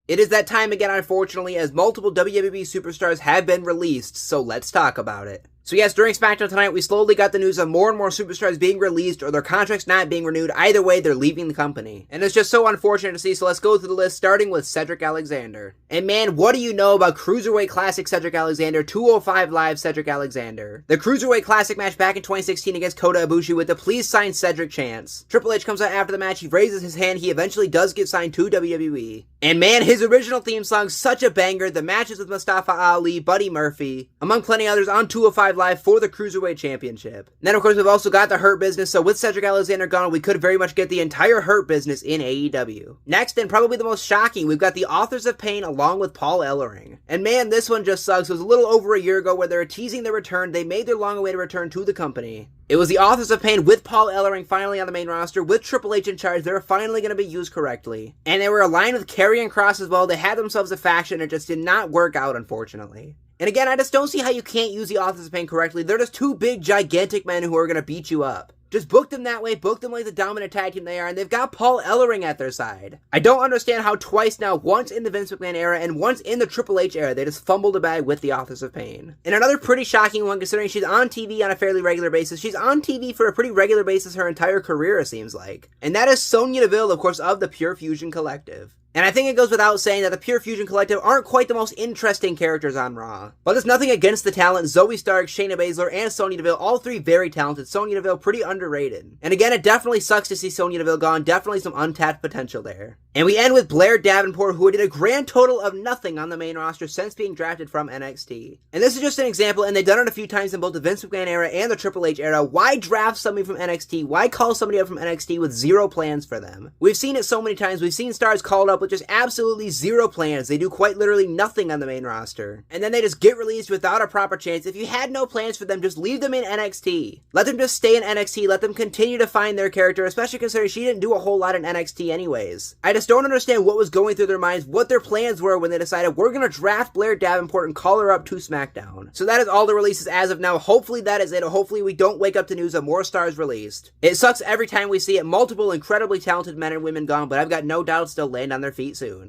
It is that time again, unfortunately, as multiple WWE superstars have been released, so let's talk about it. So yes, during SmackDown tonight, we slowly got the news of more and more superstars being released or their contracts not being renewed. Either way, they're leaving the company. And it's just so unfortunate to see, so let's go through the list, starting with Cedric Alexander. And man, what do you know about Cruiserweight Classic Cedric Alexander, 205 Live Cedric Alexander? The Cruiserweight Classic match back in 2016 against Kota Ibushi with the "Please sign Cedric" chants. Triple H comes out after the match, he raises his hand, he eventually does get signed to WWE. And man, his original theme song, such a banger, the matches with Mustafa Ali, Buddy Murphy, among plenty others on 205 Live for the Cruiserweight Championship. And then of course we've also got the Hurt Business, so with Cedric Alexander gone, we could very much get the entire Hurt Business in AEW. Next, and probably the most shocking, we've got the Authors of Pain along with Paul Ellering. And man, this one just sucks. It was a little over a year ago where they were teasing their return. They made their long-awaited return to the company. It was the Authors of Pain with Paul Ellering finally on the main roster, with Triple H in charge. They were finally going to be used correctly. And they were aligned with Karrion Kross as well. They had themselves a faction. It just did not work out, unfortunately. And again, I just don't see how you can't use the Authors of Pain correctly. They're just two big, gigantic men who are going to beat you up. Just book them that way, book them like the dominant tag team they are, and they've got Paul Ellering at their side. I don't understand how twice now, once in the Vince McMahon era and once in the Triple H era, they just fumbled the bag with the Authors of Pain. And another pretty shocking one, considering she's on TV on a fairly regular basis. She's on TV for a pretty regular basis her entire career, it seems like. And that is Sonya Deville, of course, of the Pure Fusion Collective. And I think it goes without saying that the Pure Fusion Collective aren't quite the most interesting characters on Raw. But there's nothing against the talent. Zoe Stark, Shayna Baszler, and Sonya Deville, all three very talented. Sonya Deville pretty underrated. And again, it definitely sucks to see Sonya Deville gone. Definitely some untapped potential there. And we end with Blair Davenport, who did a grand total of nothing on the main roster since being drafted from NXT. And this is just an example, and they've done it a few times in both the Vince McMahon era and the Triple H era. Why draft somebody from NXT? Why call somebody up from NXT with zero plans for them? We've seen it so many times. We've seen stars called up with just absolutely zero plans. They do quite literally nothing on the main roster. And then they just get released without a proper chance. If you had no plans for them, just leave them in NXT. Let them just stay in NXT. Let them continue to find their character, especially considering she didn't do a whole lot in NXT anyways. I just don't understand what was going through their minds, what their plans were when they decided we're going to draft Blair Davenport and call her up to SmackDown. So that is all the releases as of now. Hopefully that is it. Hopefully we don't wake up to news of more stars released. It sucks every time we see it. Multiple incredibly talented men and women gone, but I've got no doubt they'll land on their feet soon.